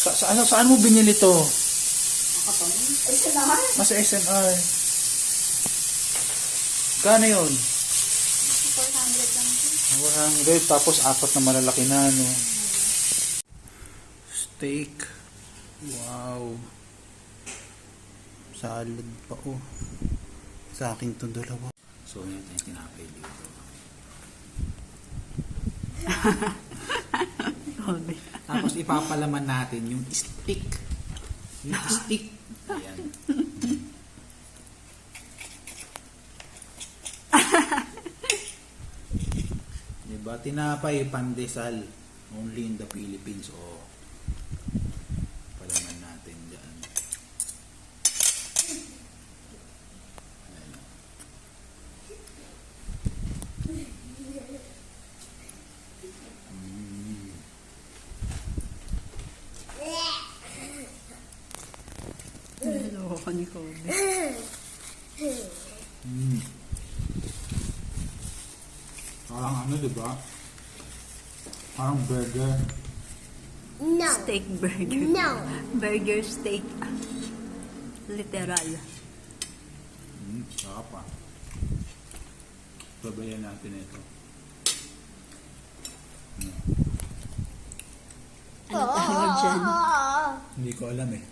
Saan mo binili to? SNR? Sa SNR. Kano yun? 400 lang po. 400, tapos apat na malalaki na, no? Steak. Wow. Salad pa, oh. Sa akin itong dalawa. So, yan tayong tinapay dito. Tapos ipapalaman natin yung stick. Yung stick. Ayan. Diba? Tinapay, pandesal. Only in the Philippines. O, palaman natin dyan. Ayan. Naloko ni Kobe. Parang ano, diba? Parang burger. No. Steak burger. No. Burger steak. Literal. Sarap pa. Babayan natin ito. Ano tawag dyan? Hindi ko alam eh.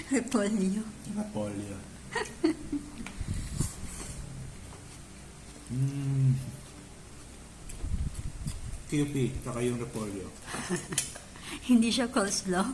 Repolyo. Napolyo. QP, saka yung repolyo. Hindi siya coleslaw.